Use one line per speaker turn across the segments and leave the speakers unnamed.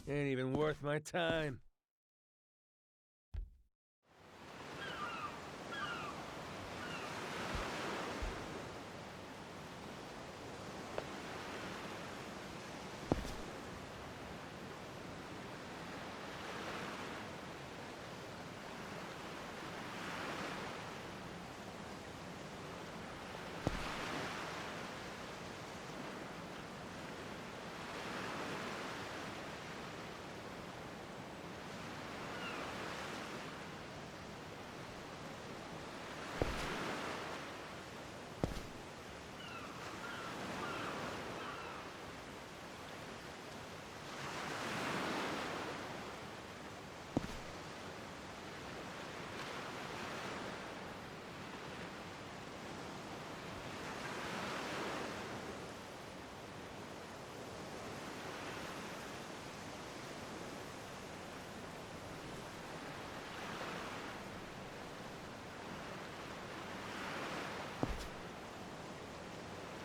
Ain't even worth my time.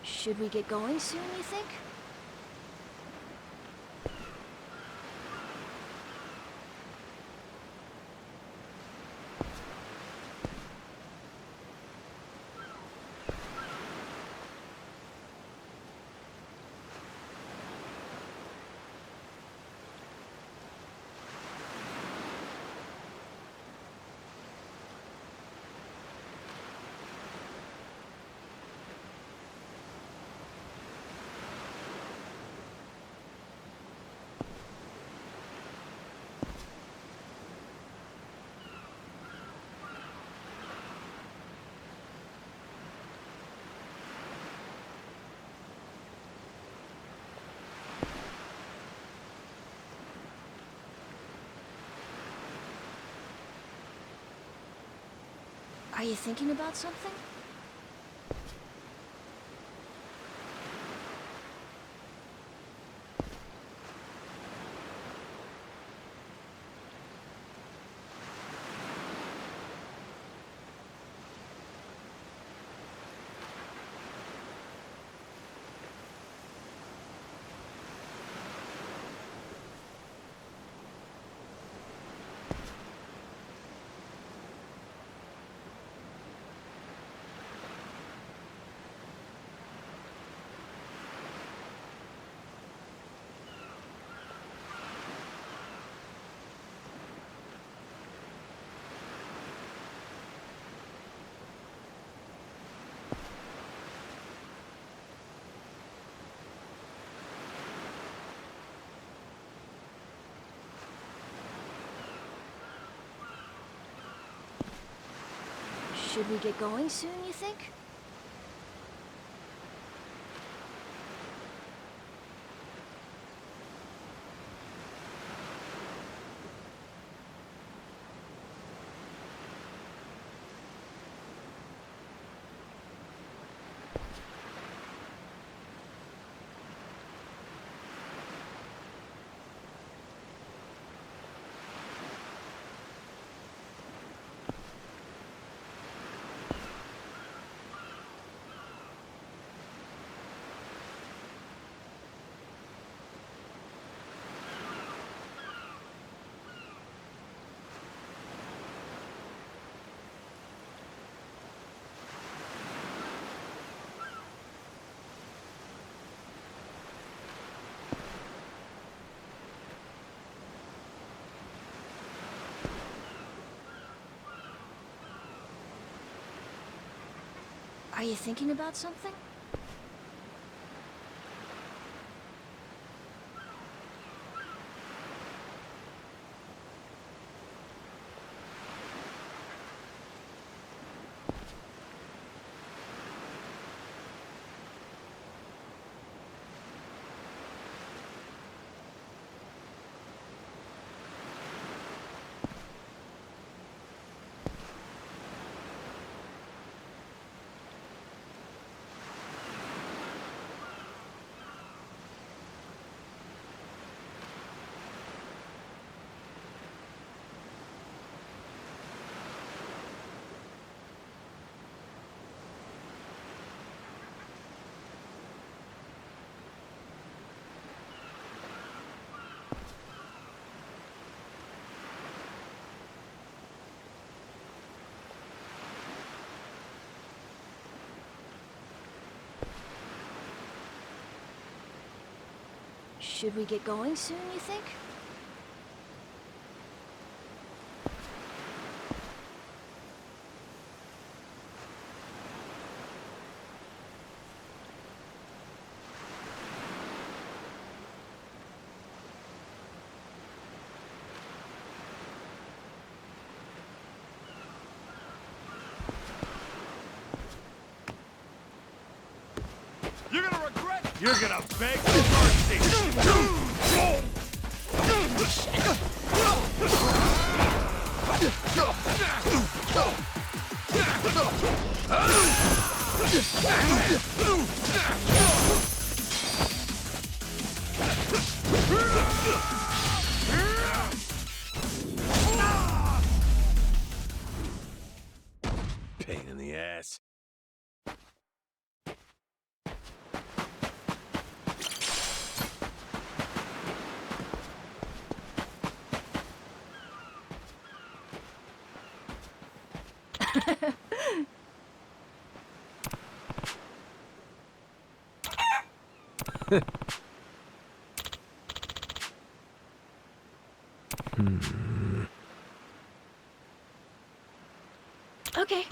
Should we get going soon, you think? Are you thinking about something? Should we get going soon, you think? Are you thinking about something? Should we get going soon, you think?
You're gonna regret it! You're gonna beg for mercy!
Pain in the ass.
Okay.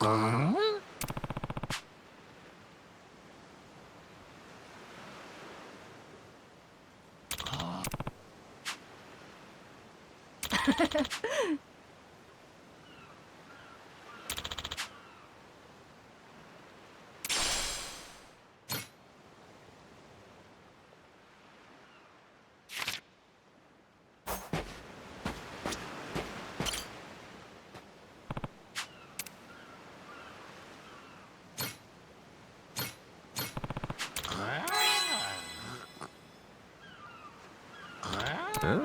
Um...
Huh?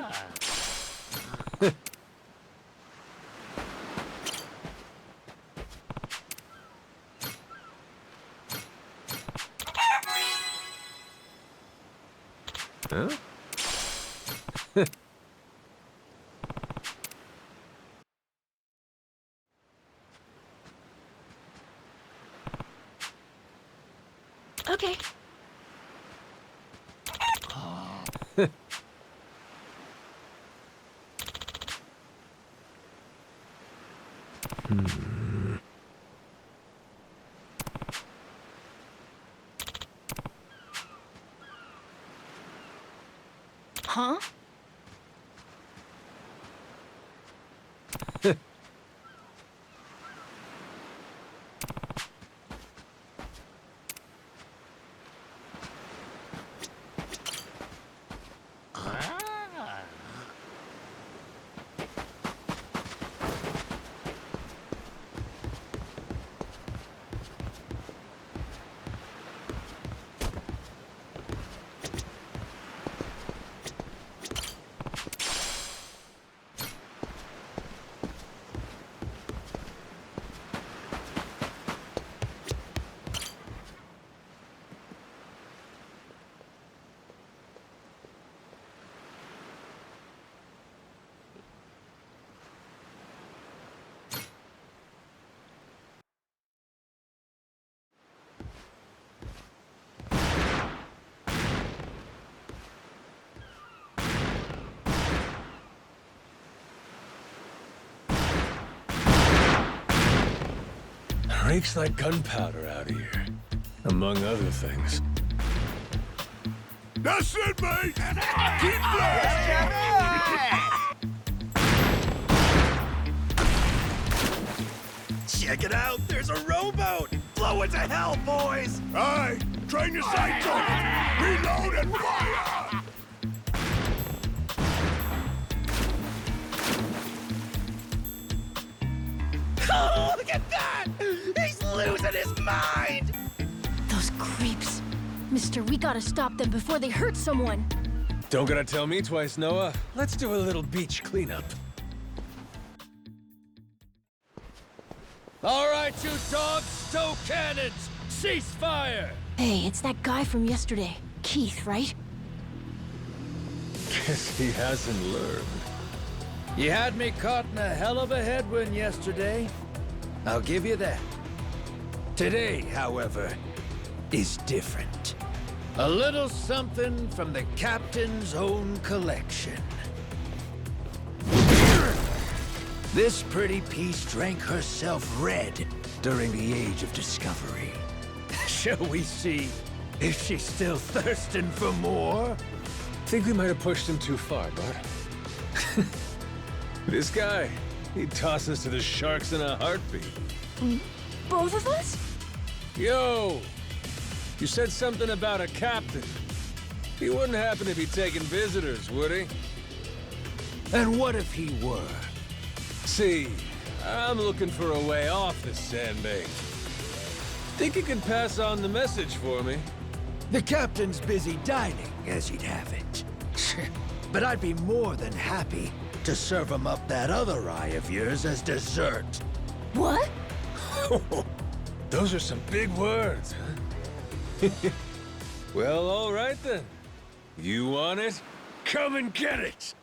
Huh?
Okay. Huh?
Reeks like gunpowder out here, among other things.
That's it, mate! Keep blasting!
Check it out! There's a rowboat! Blow it to hell, boys!
Aye! Train your sights on it! Reload and fire!
Oh, look at that! He's losing his mind!
Those creeps. Mister, we gotta stop them before they hurt someone.
Don't gotta tell me twice, Noah. Let's do a little beach cleanup.
All right, you dogs, stow cannons! Cease fire!
Hey, it's that guy from yesterday. Keith, right?
Guess he hasn't learned.
You had me caught in a hell of a headwind yesterday. I'll give you that. Today, however, is different. A little something from the Captain's own collection. This pretty piece drank herself red during the Age of Discovery. Shall we see if she's still thirsting for more?
Think we might have pushed him too far, bud. This guy, he'd toss us to the sharks in a heartbeat.
Both of us?
Yo! You said something about a captain. He wouldn't happen to be taking visitors, would he?
And what if he were?
See, I'm looking for a way off this sandbank. Think you could pass on the message for me?
The Captain's busy dining, as he'd have it. But I'd be more than happy to serve him up that other eye of yours as dessert.
What?
Those are some big words, huh? Well, all right then. You want it? Come and get it!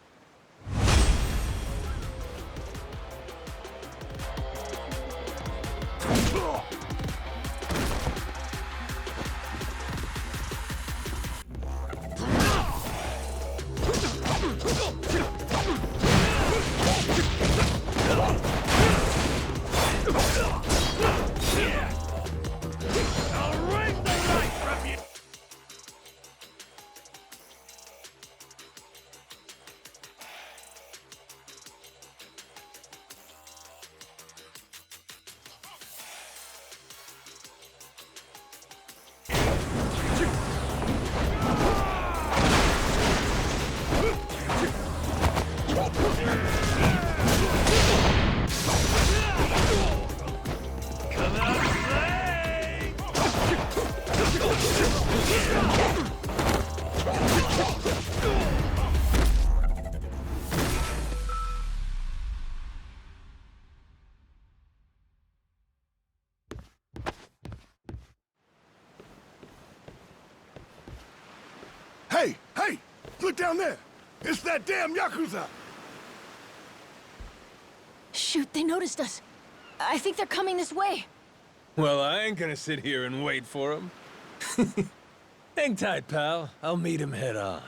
Hey, hey! Look down there! It's that damn Yakuza!
Shoot, they noticed us. I think they're coming this way.
Well, I ain't gonna sit here and wait for him. Hang tight, pal. I'll meet him head on.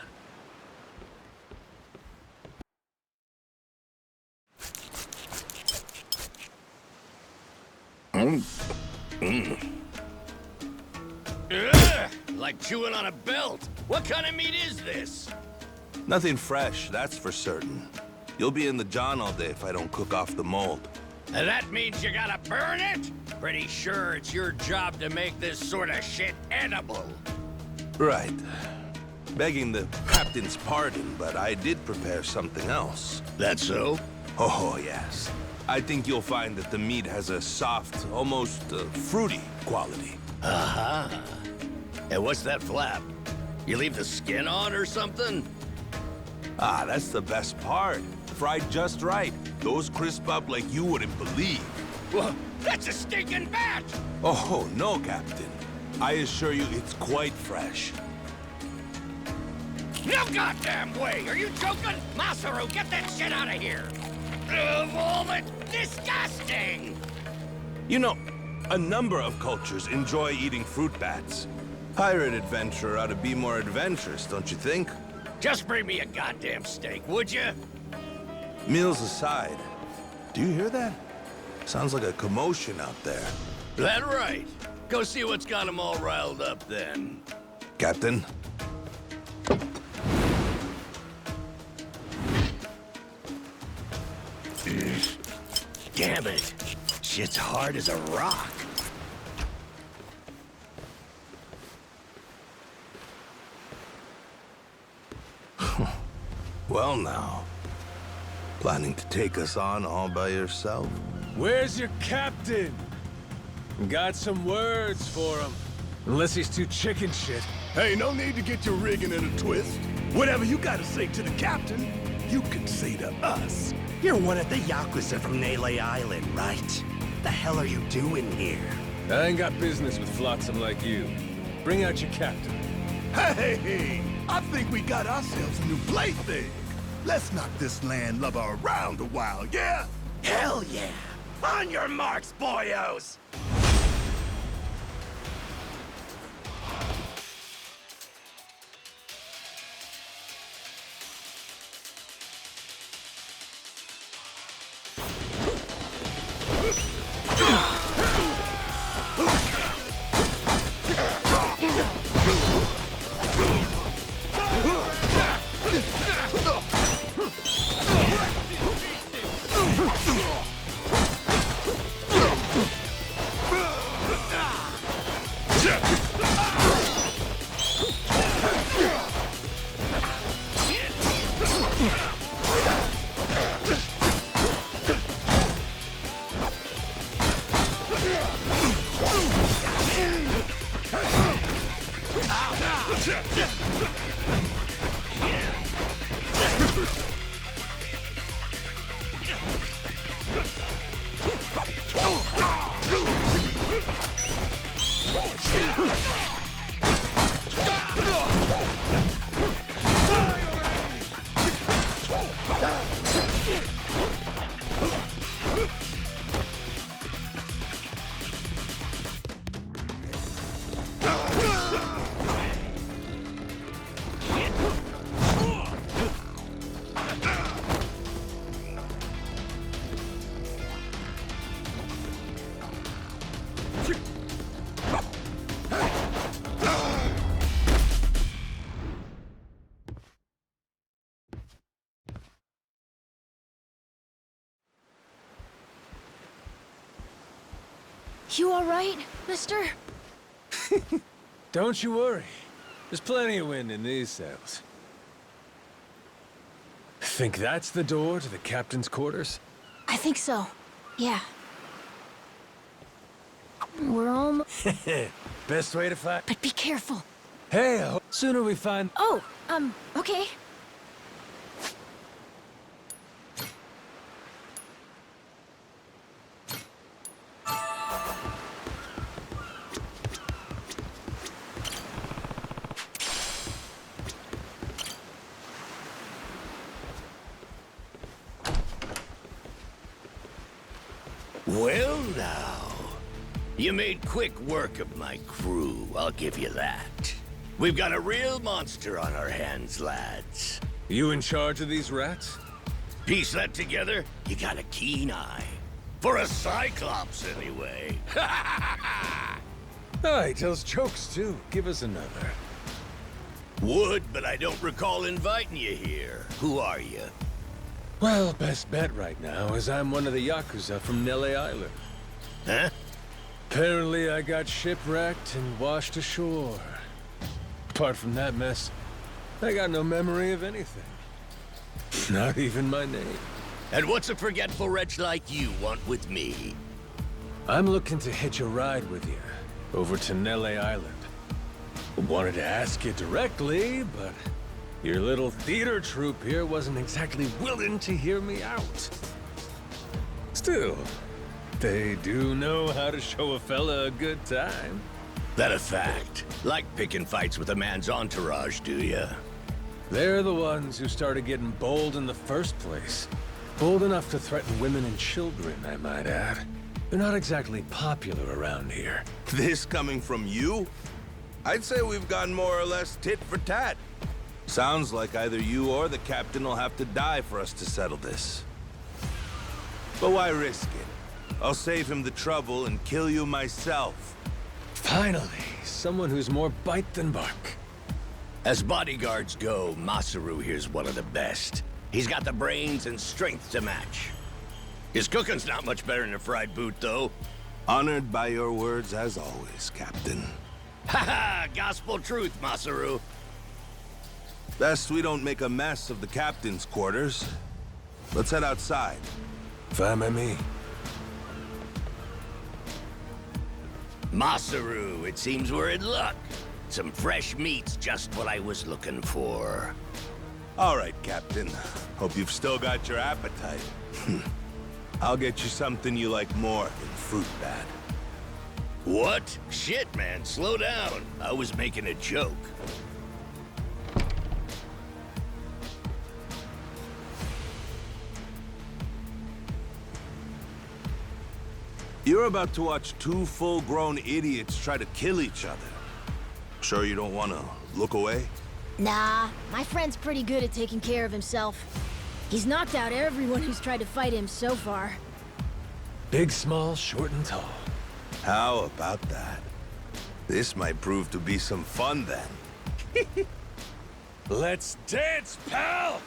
Ugh, like chewing on a belt. What kind of meat is this?
Nothing fresh, that's for certain. You'll be in the John all day if I don't cook off the mold.
And that means you gotta burn it? Pretty sure it's your job to make this sort of shit edible.
Right. Begging the captain's pardon, but I did prepare something else.
That so?
Oh, yes. I think you'll find that the meat has a soft, almost fruity quality.
Uh-huh. And what's that flap? You leave the skin on or something?
Ah, that's the best part. Fried just right. Those crisp up like you wouldn't believe.
Well, that's a stinking bat!
Oh, no, Captain. I assure you it's quite fresh.
No goddamn way! Are you joking? Masaru, get that shit out of here! Of all the disgusting!
You know, a number of cultures enjoy eating fruit bats. Pirate adventurer ought to be more adventurous, don't you think?
Just bring me a goddamn steak, would you?
Meals aside, do you hear that? Sounds like a commotion out there.
That right. Go see what's got them all riled up then.
Captain?
Damn it. Shit's hard as a rock.
Well now, planning to take us on all by yourself?
Where's your captain? Got some words for him. Unless he's too chicken shit.
Hey, no need to get your rig in a twist. Whatever you gotta say to the captain, you can say to us.
You're one of the Yakuza from Nele Island, right? The hell are you doing here?
I ain't got business with flotsam like you. Bring out your captain.
Hey, I think we got ourselves a new plaything. Let's knock this landlubber around a while, yeah?
Hell yeah! On your marks, boyos!
You all right, mister?
Don't you worry. There's plenty of wind in these sails. Think that's the door to the captain's quarters?
I think so. Yeah. We're almost...
Best way to find...
But be careful.
Hey, I hope sooner we find...
Oh, okay.
Well now, you made quick work of my crew, I'll give you that. We've got a real monster on our hands, lads.
You in charge of these rats?
Piece that together, you got a keen eye. For a Cyclops, anyway.
Oh, he tells jokes, too. Give us another.
Would, but I don't recall inviting you here. Who are you?
Well, best bet right now is I'm one of the Yakuza from Nele Island.
Huh?
Apparently I got shipwrecked and washed ashore. Apart from that mess, I got no memory of anything. Not even my name.
And what's a forgetful wretch like you want with me?
I'm looking to hitch a ride with you over to Nele Island. Wanted to ask you directly, but your little theater troupe here wasn't exactly willing to hear me out. Still, they do know how to show a fella a good time.
That a fact? Like picking fights with a man's entourage, do ya?
They're the ones who started getting bold in the first place. Bold enough to threaten women and children, I might add. They're not exactly popular around here.
This coming from you? I'd say we've gone more or less tit for tat. Sounds like either you or the captain will have to die for us to settle this. But why risk it? I'll save him the trouble and kill you myself.
Finally, someone who's more bite than bark.
As bodyguards go, Masaru here's one of the best. He's got the brains and strength to match. His cooking's not much better than a fried boot, though.
Honored by your words as always, Captain.
Haha, gospel truth, Masaru.
Best we don't make a mess of the captain's quarters. Let's head outside.
Fine by me.
Masaru, it seems we're in luck. Some fresh meat's just what I was looking for.
All right, Captain. Hope you've still got your appetite. I'll get you something you like more than fruit bat.
What? Shit, man, slow down. I was making a joke.
You're about to watch two full-grown idiots try to kill each other. Sure you don't want to look away?
Nah, my friend's pretty good at taking care of himself. He's knocked out everyone who's tried to fight him so far.
Big, small, short, and tall.
How about that? This might prove to be some fun then.
Let's dance, pal!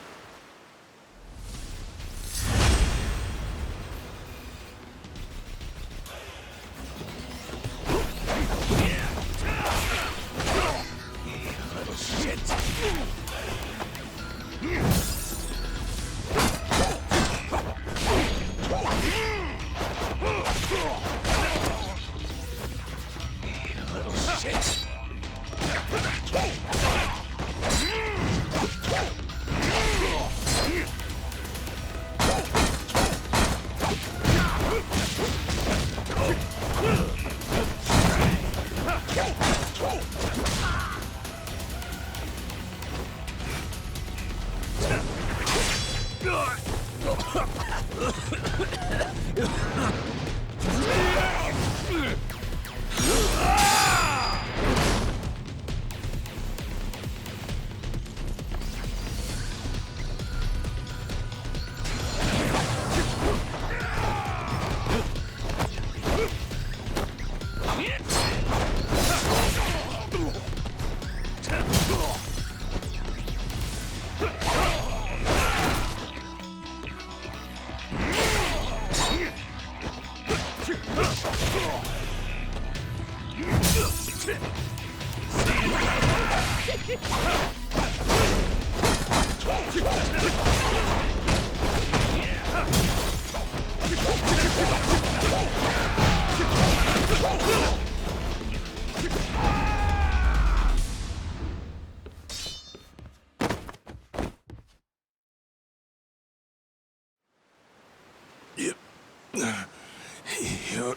You're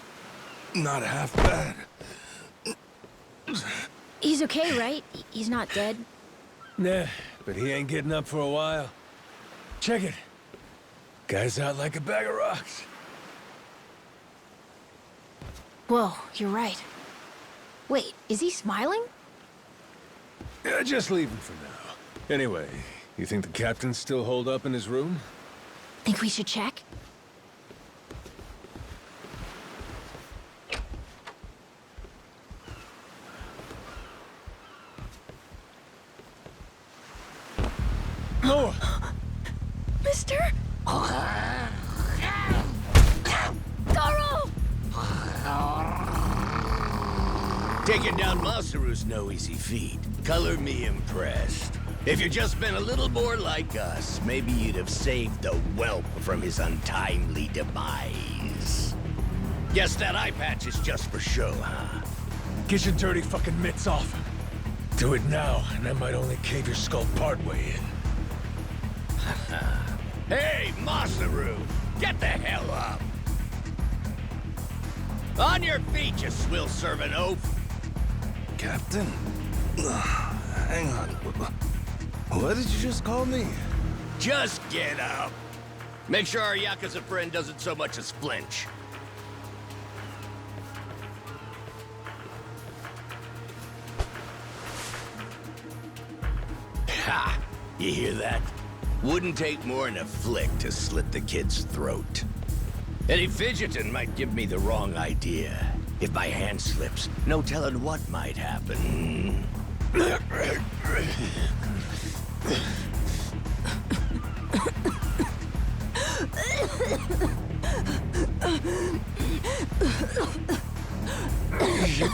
not half bad.
He's okay, right? He's not dead?
Nah, but he ain't getting up for a while. Check it. Guy's out like a bag of rocks.
Whoa, you're right. Wait, is he smiling?
Yeah, just leave him for now. Anyway, you think the captain's still holed up in his room?
Think we should check?
No!
Mister? Goro!
Taking down Masaru's no easy feat. Color me impressed. If you'd just been a little more like us, maybe you'd have saved the whelp from his untimely demise. Guess that eye patch is just for show, huh?
Get your dirty fucking mitts off. Do it now, and I might only cave your skull partway in.
Hey, Masaru! Get the hell up! On your feet, you swill-serving oaf!
Captain? Hang on. What did you just call me?
Just get up! Make sure our Yakuza friend doesn't so much as flinch. Ha! You hear that? Wouldn't take more than a flick to slit the kid's throat. Any fidgeting might give me the wrong idea. If my hand slips, no telling what might happen.
You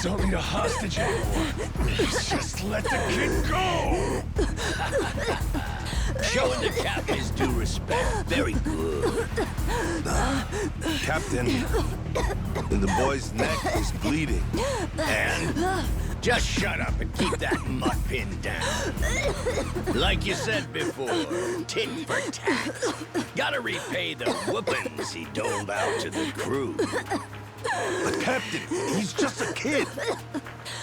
don't need a hostage anymore. Just let the kid go!
Showing the captain his due respect. Very good.
Captain, the boy's neck is bleeding.
And Just shut up and keep that mutt pinned down. Like you said before, tit for tat. Gotta repay the whoopings he doled out to the crew.
But Captain, he's just a kid.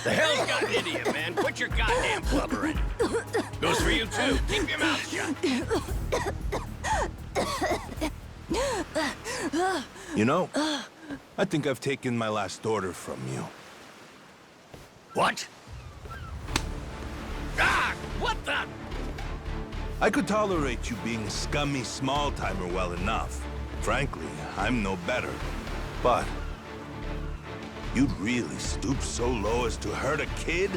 The hell's gotten into you, man? Quit your goddamn blubbering. Goes for you, too. Keep your mouth shut.
You know, I think I've taken my last order from you.
What? Ah! What the?
I could tolerate you being a scummy small-timer well enough. Frankly, I'm no better. But you'd really stoop so low as to hurt a kid?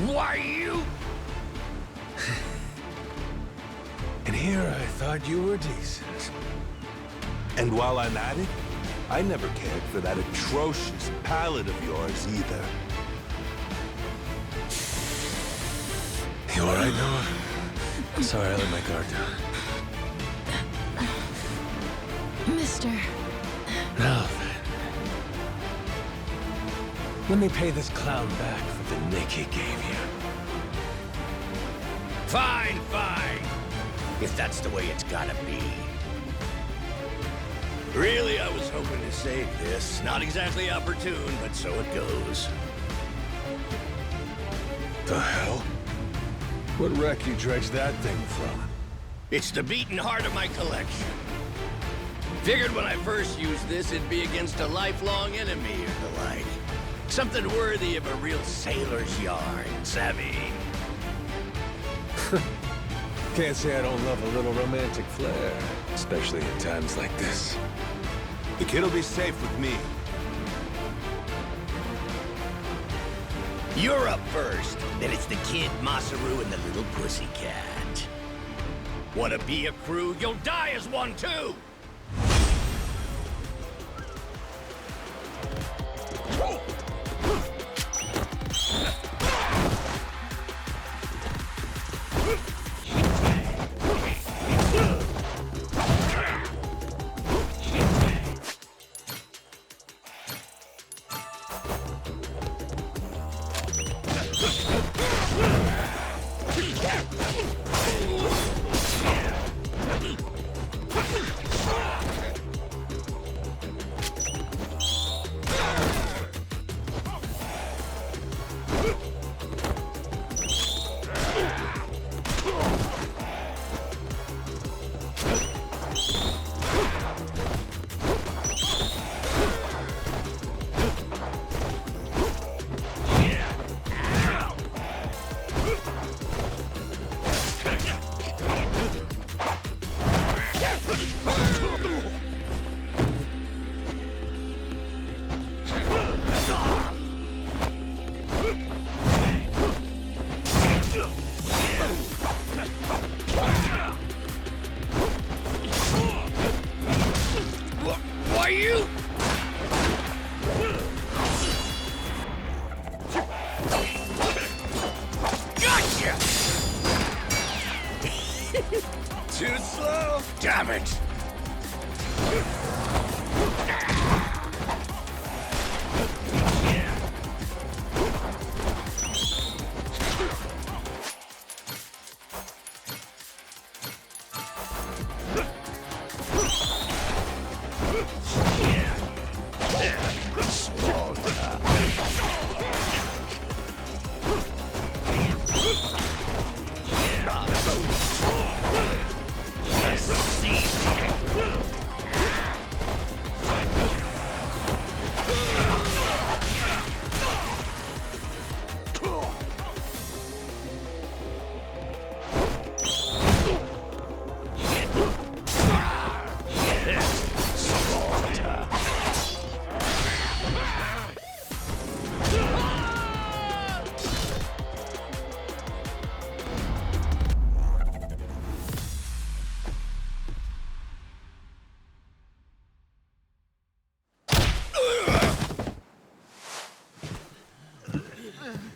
Why you?
And here I thought you were decent.
And while I'm at it, I never cared for that atrocious palate of yours either.
You all right, Noah? Sorry, I let my guard down.
Mister.
Now then. Let me pay this clown back for the nick he gave you.
Fine, fine. If that's the way it's gotta be. Really, I was hoping to save this. Not exactly opportune, but so it goes.
The hell? What wreck you dredged that thing from?
It's the beating heart of my collection. Figured when I first used this, it'd be against a lifelong enemy or the like. Something worthy of a real sailor's yarn, savvy?
Can't say I don't love a little romantic flair, especially in times like this.
The kid'll be safe with me.
You're up first. Then it's the kid, Masaru, and the little pussycat. Wanna be a crew? You'll die as one, too! Why you? Gotcha!
Too slow?
Damn it!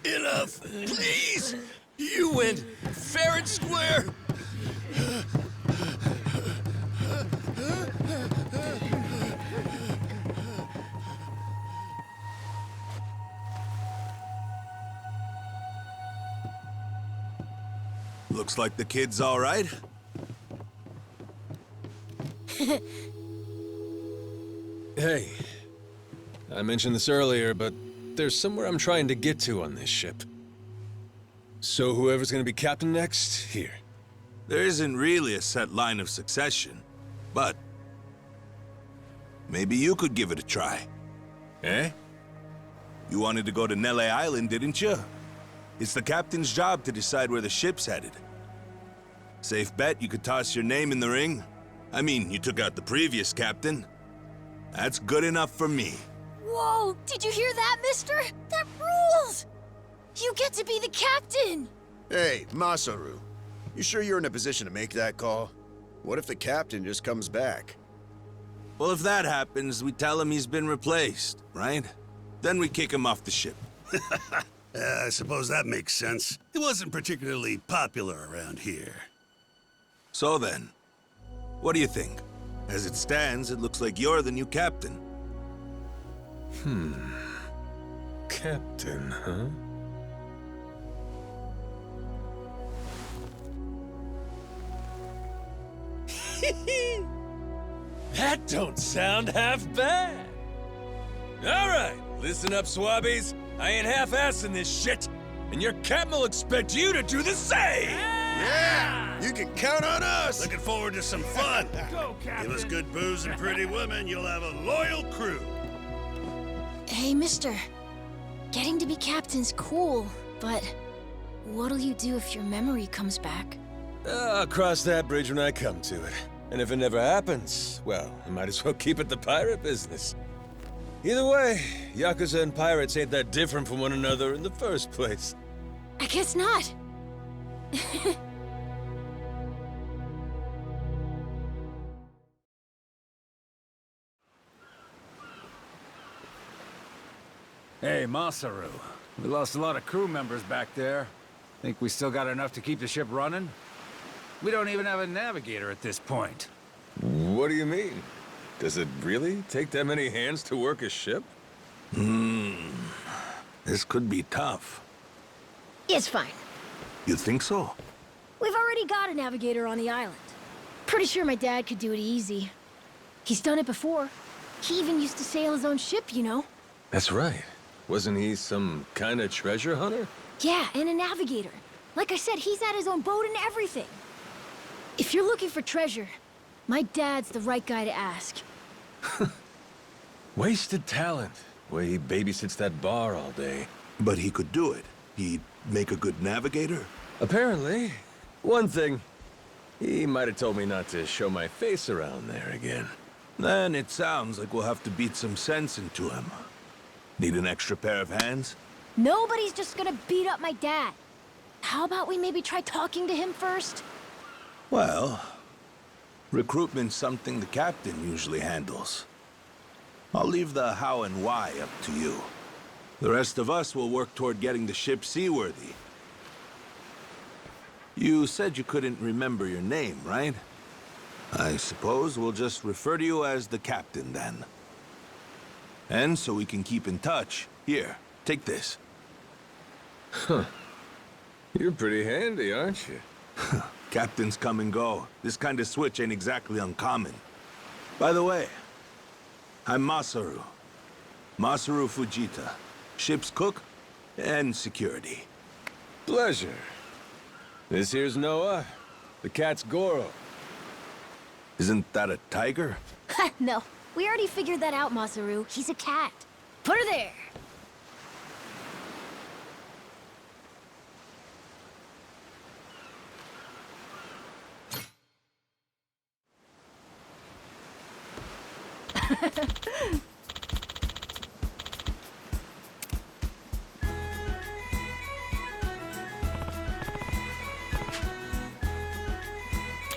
Enough, please! You went fair and square!
Looks like the kid's all right.
Hey, I mentioned this earlier, but there's somewhere I'm trying to get to on this ship. So whoever's gonna be captain next, here.
There isn't really a set line of succession, but maybe you could give it a try.
Eh?
You wanted to go to Nele Island, didn't you? It's the captain's job to decide where the ship's headed. Safe bet you could toss your name in the ring. I mean, you took out the previous captain. That's good enough for me.
Whoa, did you hear that, mister? That rules! You get to be the captain!
Hey, Masaru. You sure you're in a position to make that call? What if the captain just comes back?
Well, if that happens, we tell him he's been replaced, right? Then we kick him off the ship.
I suppose that makes sense. He wasn't particularly popular around here.
So then, what do you think? As it stands, it looks like you're the new captain.
Captain, huh? That don't sound half bad. All right, listen up, swabbies. I ain't half-assing this shit, and your captain will expect you to do the same.
Yeah! You can count on us!
Looking forward to some fun. Go, Captain. Give us good booze and pretty women, you'll have a loyal crew.
Hey, mister. Getting to be captain's cool, but what'll you do if your memory comes back?
I'll cross that bridge when I come to it. And if it never happens, well, I might as well keep it the pirate business. Either way, Yakuza and pirates ain't that different from one another in the first place.
I guess not.
Hey, Masaru. We lost a lot of crew members back there. Think we still got enough to keep the ship running? We don't even have a navigator at this point.
What do you mean? Does it really take that many hands to work a ship?
This could be tough.
It's fine.
You think so?
We've already got a navigator on the island. Pretty sure my dad could do it easy. He's done it before. He even used to sail his own ship, you know?
That's right. Wasn't he some kind of treasure hunter?
Yeah, and a navigator. Like I said, he's had his own boat and everything. If you're looking for treasure, my dad's the right guy to ask.
Wasted talent. Way he babysits that bar all day.
But he could do it. He'd make a good navigator.
Apparently. One thing, he might have told me not to show my face around there again.
Then it sounds like we'll have to beat some sense into him. Need an extra pair of hands?
Nobody's just gonna beat up my dad. How about we maybe try talking to him first?
Well, recruitment's something the captain usually handles. I'll leave the how and why up to you. The rest of us will work toward getting the ship seaworthy. You said you couldn't remember your name, right? I suppose we'll just refer to you as the captain, then. And so we can keep in touch, here, take this.
You're pretty handy, aren't you?
Captains come and go. This kind of switch ain't exactly uncommon. By the way, I'm Masaru. Masaru Fujita. Ship's cook and security.
Pleasure. This here's Noah. The cat's Goro.
Isn't that a tiger?
No, we already figured that out, Masaru. He's a cat. Put her there.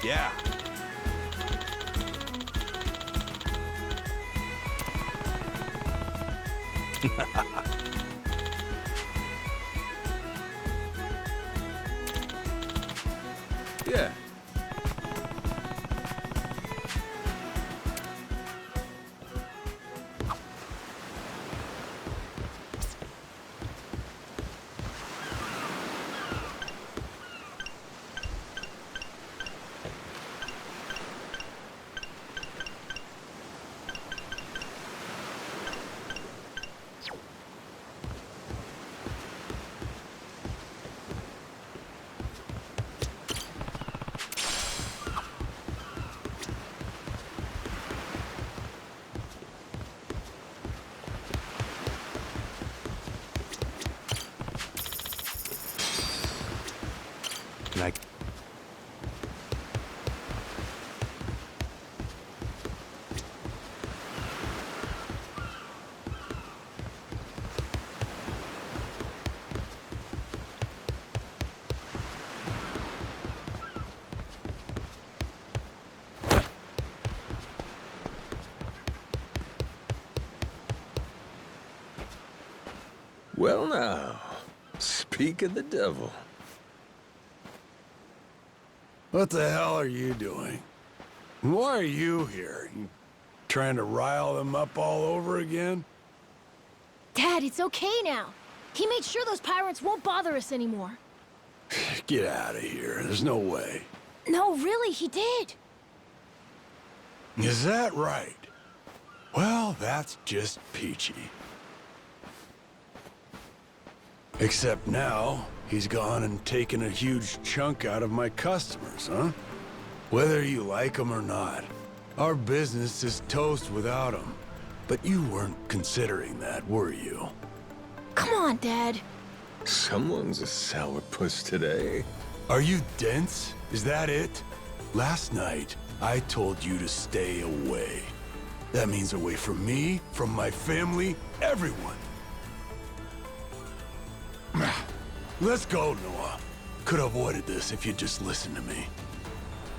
Yeah.
Yeah. Well now, speak of the devil.
What the hell are you doing? Why are you here? You trying to rile them up all over again?
Dad, it's okay now. He made sure those pirates won't bother us anymore.
Get out of here. There's no way.
No, really, he did.
Is that right? Well, that's just peachy. Except now, he's gone and taken a huge chunk out of my customers, huh? Whether you like them or not, our business is toast without them. But you weren't considering that, were you?
Come on, Dad.
Someone's a sourpuss today.
Are you dense? Is that it? Last night, I told you to stay away. That means away from me, from my family, everyone. Let's go, Noah. Could have avoided this if you'd just listened to me.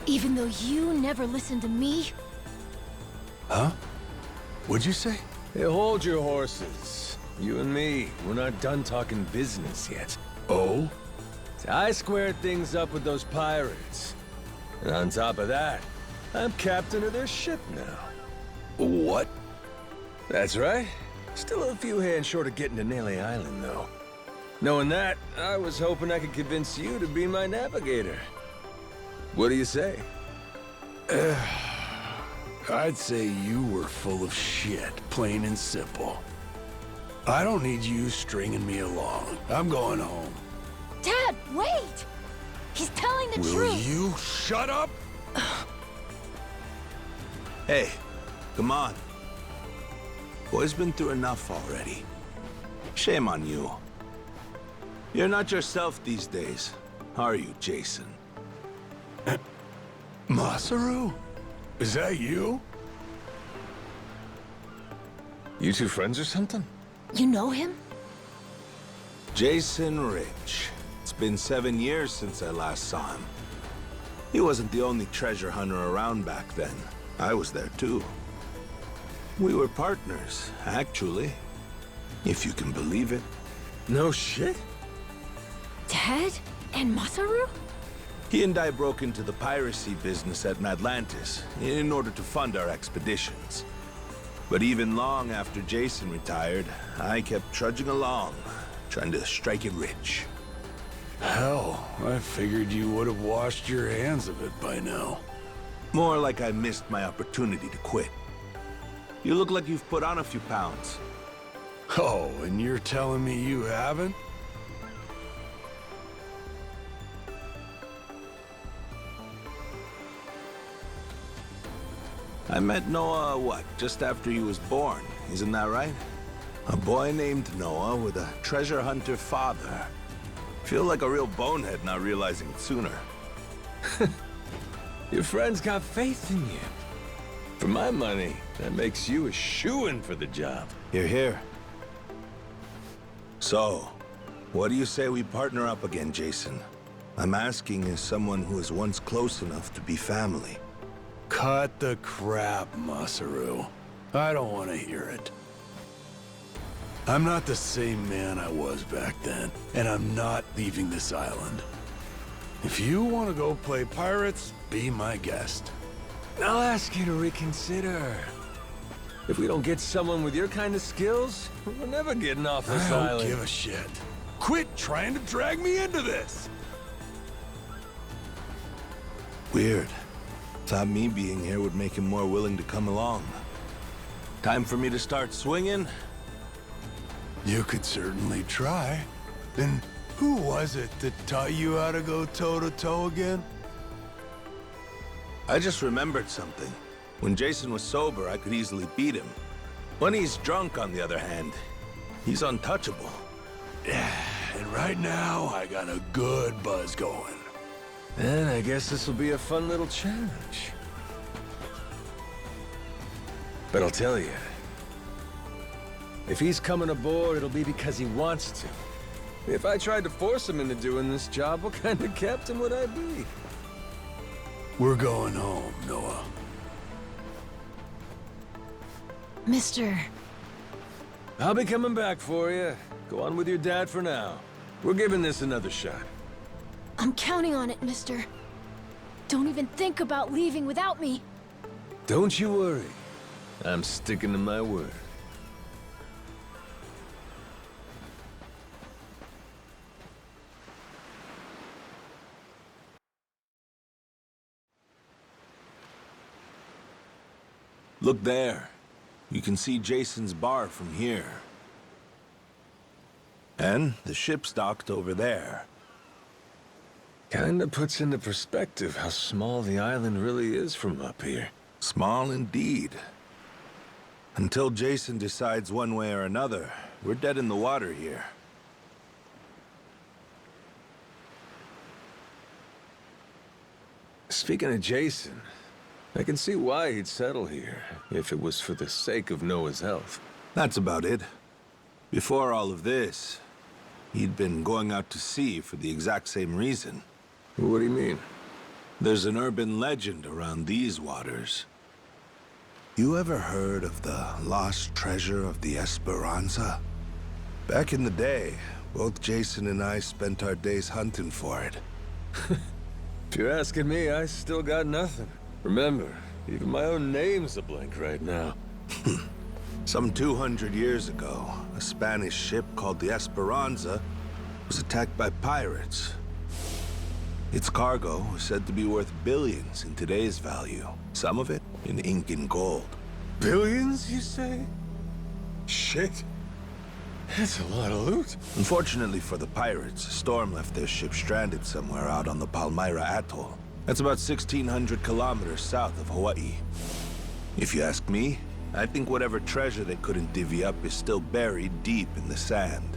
Even though you never listened to me?
Huh? What'd you say?
Hey, hold your horses. You and me, we're not done talking business yet.
Oh?
I squared things up with those pirates. And on top of that, I'm captain of their ship now.
What?
That's right. Still a few hands short of getting to Nele Island, though. Knowing that, I was hoping I could convince you to be my navigator. What do you say?
I'd say you were full of shit, plain and simple. I don't need you stringing me along. I'm going home.
Dad, wait! He's telling the
Will
truth.
you shut up?
Hey, come on. Boy's been through enough already. Shame on you. You're not yourself these days, are you, Jason?
Masaru? Is that you?
You two friends or something?
You know him?
Jason Rich. It's been 7 years since I last saw him. He wasn't the only treasure hunter around back then. I was there too. We were partners, actually. If you can believe it.
No shit?
Dad? And Masaru?
He and I broke into the piracy business at Atlantis in order to fund our expeditions. But even long after Jason retired, I kept trudging along, trying to strike it rich.
Hell, I figured you would have washed your hands of it by now.
More like I missed my opportunity to quit. You look like you've put on a few pounds.
Oh, and you're telling me you haven't?
I met Noah, what, just after he was born, isn't that right? A boy named Noah with a treasure hunter father. Feel like a real bonehead not realizing it sooner.
Your friends got faith in you. For my money, that makes you a shoo-in for the job.
You're here. So, what do you say we partner up again, Jason? I'm asking as someone who was once close enough to be family.
Cut the crap, Masaru. I don't want to hear it. I'm not the same man I was back then, and I'm not leaving this island. If you want to go play pirates, be my guest.
I'll ask you to reconsider. If we don't get someone with your kind of skills, we're never getting off this
I don't
island.
give a shit. Quit trying to drag me into this!
Weird. Thought me being here would make him more willing to come along. Time for me to start swinging?
You could certainly try. Then who was it that taught you how to go toe-to-toe again?
I just remembered something. When Jason was sober, I could easily beat him. When he's drunk, on the other hand, he's untouchable.
Yeah, and right now, I got a good buzz going.
Then I guess this will be a fun little challenge. But I'll tell you, if he's coming aboard, it'll be because he wants to. If I tried to force him into doing this job, what kind of captain would I be?
We're going home, Noah.
Mister.
I'll be coming back for you. Go on with your dad for now. We're giving this another shot.
I'm counting on it, mister. Don't even think about leaving without me.
Don't you worry. I'm sticking to my word.
Look there. You can see Jason's bar from here. And the ship's docked over there.
Kinda puts into perspective how small the island really is from up here.
Small indeed. Until Jason decides one way or another, we're dead in the water here.
Speaking of Jason, I can see why he'd settle here, if it was for the sake of Noah's health.
That's about it. Before all of this, he'd been going out to sea for the exact same reason.
What do you mean?
There's an urban legend around these waters. You ever heard of the lost treasure of the Esperanza? Back in the day, both Jason and I spent our days hunting for it.
If you're asking me, I still got nothing. Remember, even my own name's a blank right now.
Some 200 years ago, a Spanish ship called the Esperanza was attacked by pirates. Its cargo was said to be worth billions in today's value, some of it in ink and gold.
Billions, you say? Shit. That's a lot of loot.
Unfortunately for the pirates, a storm left their ship stranded somewhere out on the Palmyra Atoll. That's about 1,600 kilometers south of Hawaii. If you ask me, I think whatever treasure they couldn't divvy up is still buried deep in the sand.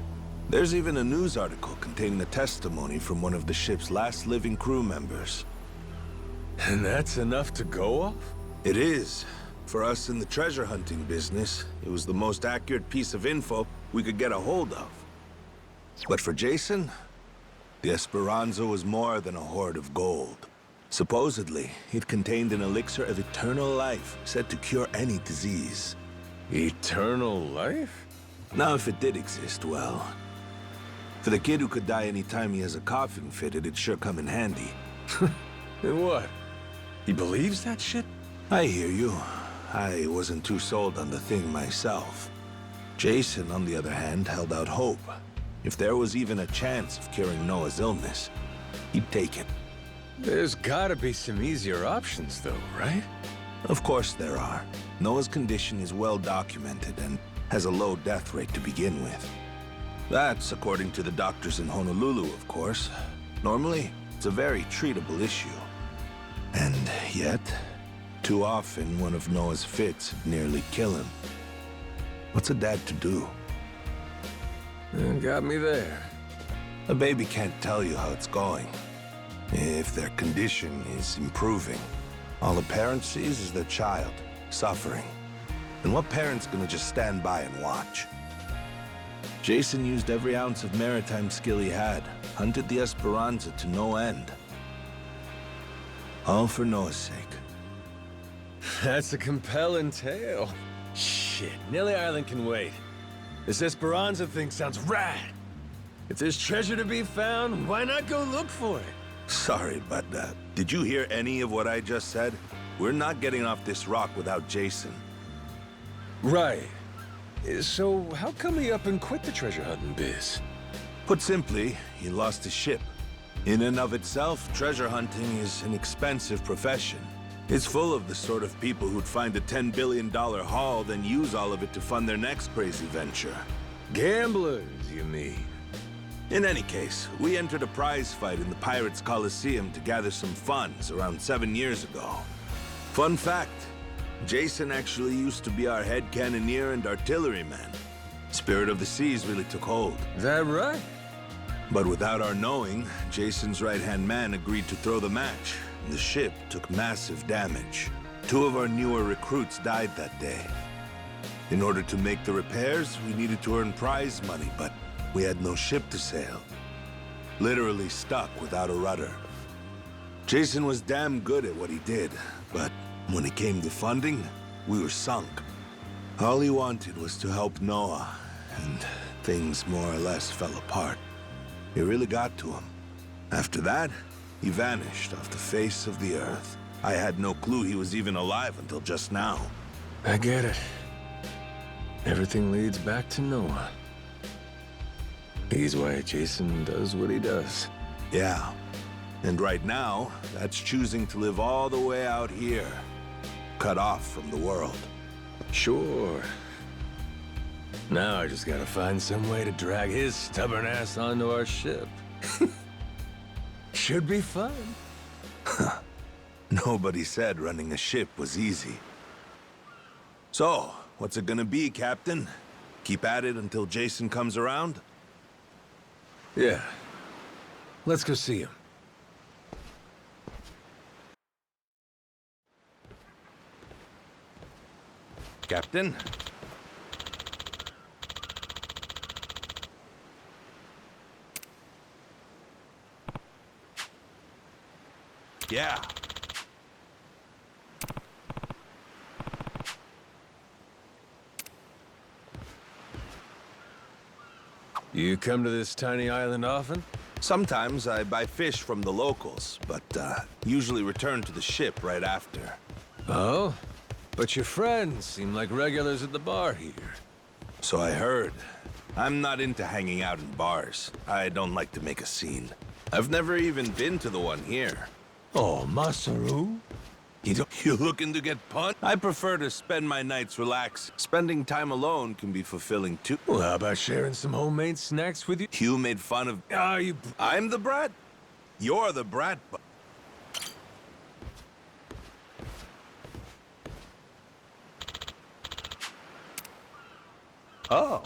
There's even a news article containing a testimony from one of the ship's last living crew members.
And that's enough to go off?
It is. For us in the treasure hunting business, it was the most accurate piece of info we could get a hold of. But for Jason, the Esperanza was more than a hoard of gold. Supposedly, it contained an elixir of eternal life, said to cure any disease.
Eternal life?
Now, if it did exist, well... For the kid who could die any time he has a coffin fitted, it'd sure come in handy.
And what? He believes that shit?
I hear you. I wasn't too sold on the thing myself. Jason, on the other hand, held out hope. If there was even a chance of curing Noah's illness, he'd take it.
There's gotta be some easier options, though, right?
Of course there are. Noah's condition is well documented and has a low death rate to begin with. That's according to the doctors in Honolulu, of course. Normally, it's a very treatable issue. And yet, too often one of Noah's fits would nearly kill him. What's a dad to do?
Got me there.
A baby can't tell you how it's going. If their condition is improving, all a parent sees is their child suffering. And what parent's gonna just stand by and watch? Jason used every ounce of maritime skill he had, hunted the Esperanza to no end. All for Noah's sake.
That's a compelling tale. Shit, Nelly Island can wait. This Esperanza thing sounds rad. If there's treasure to be found, why not go look for it?
Sorry, but did you hear any of what I just said? We're not getting off this rock without Jason.
Right. So how come he up and quit the treasure hunting biz?
Put simply, he lost his ship. In and of itself, treasure hunting is an expensive profession. It's full of the sort of people who'd find a $10 billion haul, then use all of it to fund their next crazy venture.
Gamblers, you mean?
In any case, we entered a prize fight in the Pirates Coliseum to gather some funds around 7 years ago. Fun fact, Jason actually used to be our head cannoneer and artilleryman. Spirit of the Seas really took hold.
That right?
But without our knowing, Jason's right-hand man agreed to throw the match. The ship took massive damage. 2 of our newer recruits died that day. In order to make the repairs, we needed to earn prize money, but we had no ship to sail. Literally stuck without a rudder. Jason was damn good at what he did, but when it came to funding, we were sunk. All he wanted was to help Noah, and things more or less fell apart. It really got to him. After that, he vanished off the face of the earth. I had no clue he was even alive until just now.
I get it. Everything leads back to Noah. He's why Jason does what he does.
Yeah. And right now, that's choosing to live all the way out here, cut off from the world.
Sure. Now I just gotta find some way to drag his stubborn ass onto our ship. Should be fun.
Nobody said running a ship was easy. So, what's it gonna be, Captain? Keep at it until Jason comes around?
Yeah. Let's go see him.
Captain? Yeah.
You come to this tiny island often?
Sometimes I buy fish from the locals, but usually return to the ship right after.
Oh? But your friends seem like regulars at the bar here.
So I heard. I'm not into hanging out in bars. I don't like to make a scene. I've never even been to the one here.
Oh, Masaru?
You looking to get punched? I prefer to spend my nights relaxed. Spending time alone can be fulfilling too.
Well, how about sharing some homemade snacks with you?
You made fun of...
You...
I'm the brat? You're the brat. Oh.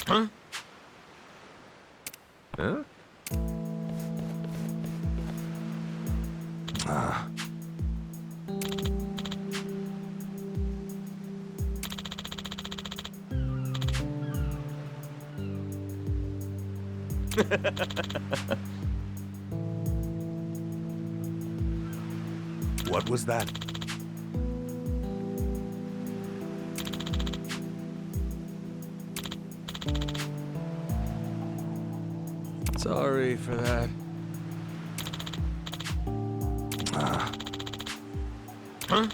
Huh? Huh?
What was that?
Sorry for that. Huh? Huh?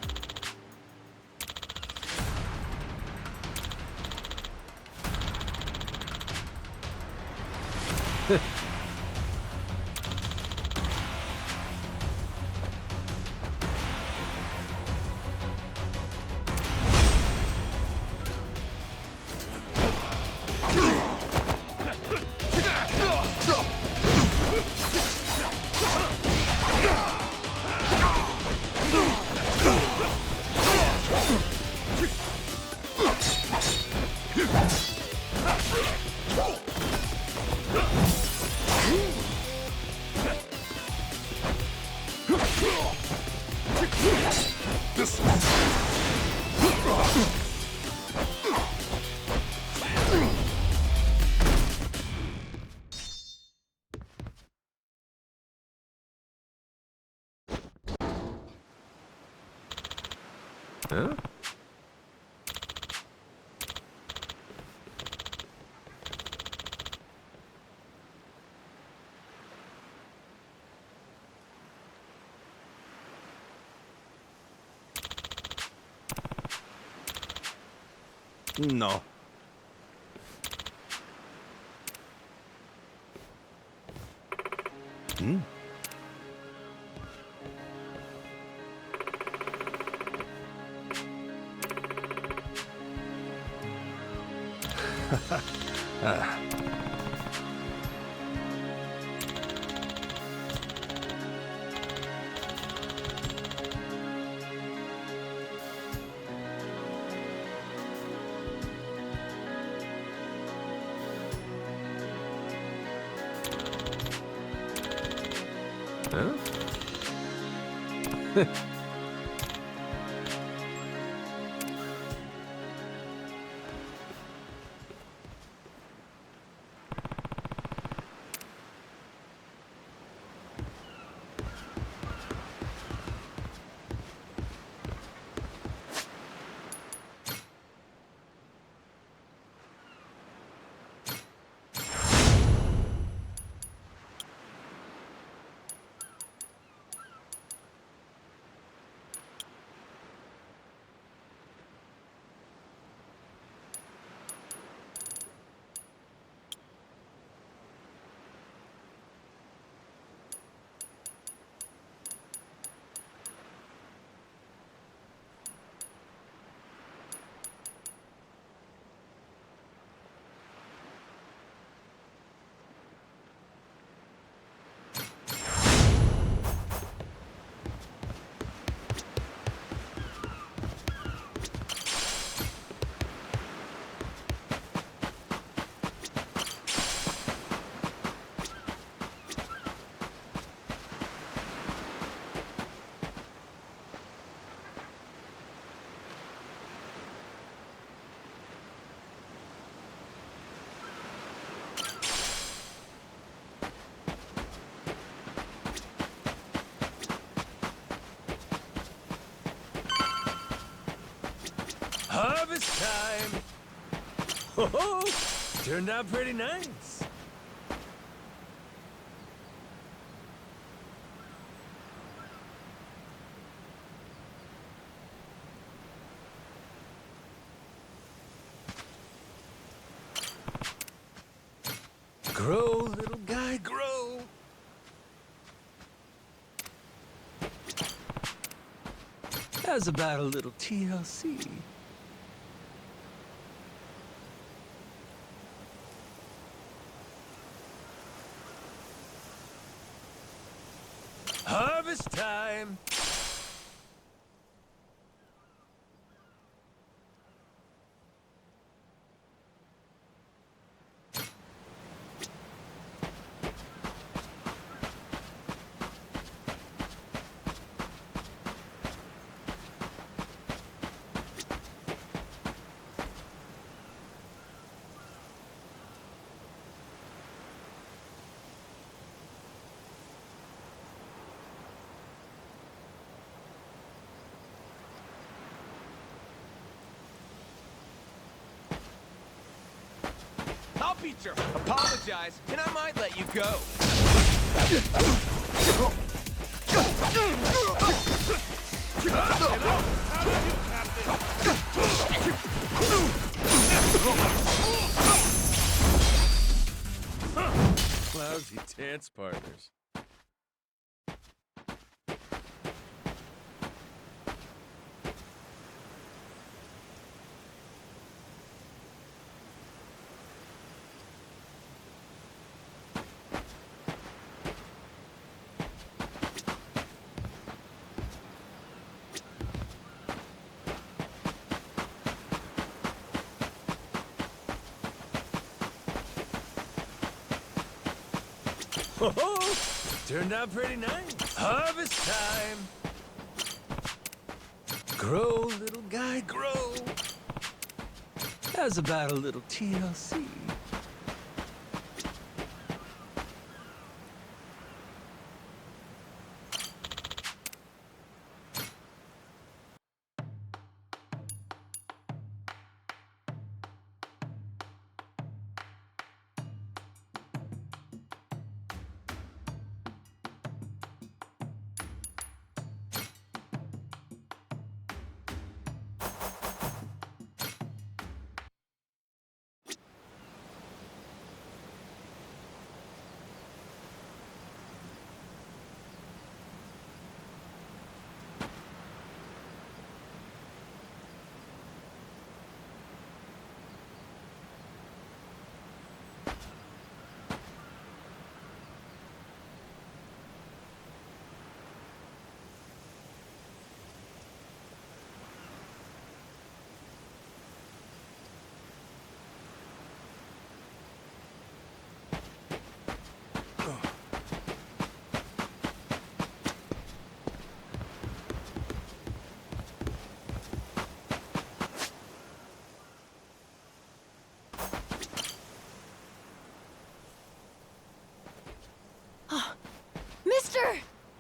No. Hmm?
Huh? Harvest time! Oh, turned out pretty nice. Grow, little guy, grow. How's about a little TLC? Harvest time!
I'll beat you. Apologize, and I might let you go.
Lousy dance partners. Oh, turned out pretty nice. Harvest time. Grow, little guy, grow. How's about a little TLC?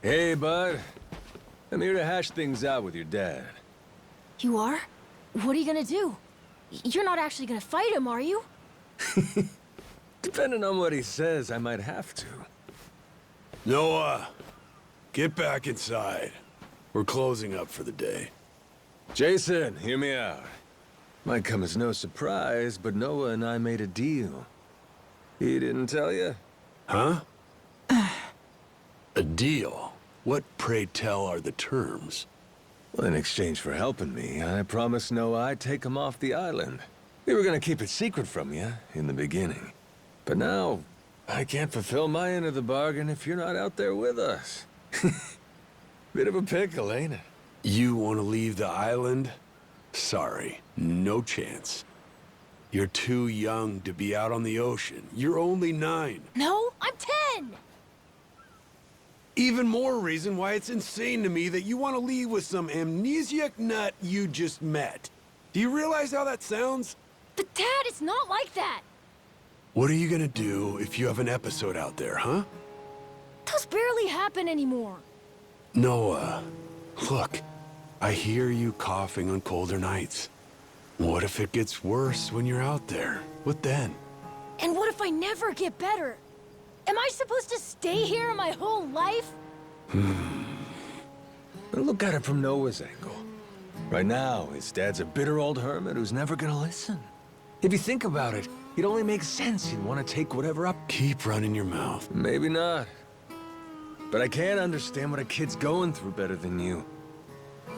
Hey, bud. I'm here to hash things out with your dad.
You are? What are you gonna do? You're not actually gonna fight him, are you?
Depending on what he says, I might have to.
Noah, get back inside. We're closing up for the day.
Jason, hear me out. Might come as no surprise, but Noah and I made a deal. He didn't tell you?
Huh? A deal? What, pray tell, are the terms?
Well, in exchange for helping me, I promised Noah I'd take him off the island. We were gonna keep it secret from you in the beginning. But now, I can't fulfill my end of the bargain if you're not out there with us. Bit of a pickle, ain't it?
You want to leave the island? Sorry, no chance. You're too young to be out on the ocean. You're only 9.
No, I'm 10!
Even more reason why it's insane to me that you want to leave with some amnesiac nut you just met. Do you realize how that sounds?
But Dad, it's not like that!
What are you gonna do if you have an episode out there, huh?
Those barely happen anymore.
Noah, look, I hear you coughing on colder nights. What if it gets worse when you're out there? What then?
And what if I never get better? Am I supposed to stay here my whole life?
But look at it from Noah's angle. Right now, his dad's a bitter old hermit who's never gonna listen. If you think about it, it only makes sense he'd want to take whatever up.
Keep running your mouth.
Maybe not. But I can't understand what a kid's going through better than you.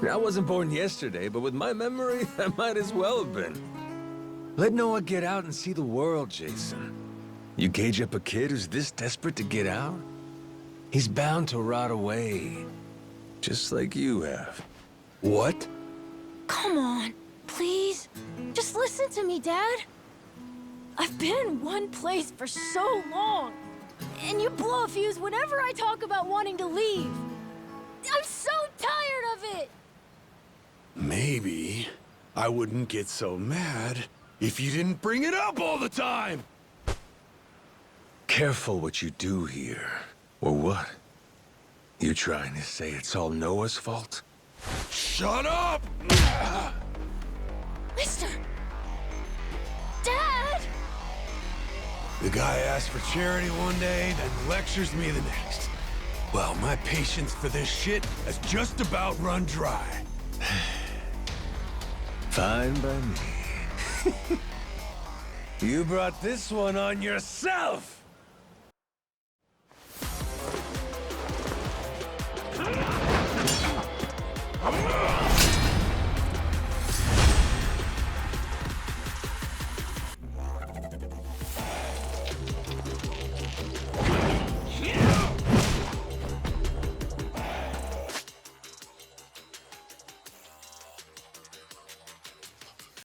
I wasn't born yesterday, but with my memory, I might as well have been. Let Noah get out and see the world, Jason. You cage up a kid who's this desperate to get out? He's bound to rot away. Just like you have.
What?
Come on, please. Just listen to me, Dad. I've been in one place for so long, and you blow a fuse whenever I talk about wanting to leave. I'm so tired of it!
Maybe I wouldn't get so mad if you didn't bring it up all the time!
Careful what you do here. Or what? You trying to say it's all Noah's fault?
Shut up!
Mister! Dad!
The guy asked for charity one day, then lectures me the next. Well, my patience for this shit has just about run dry.
Fine by me. You brought this one on yourself!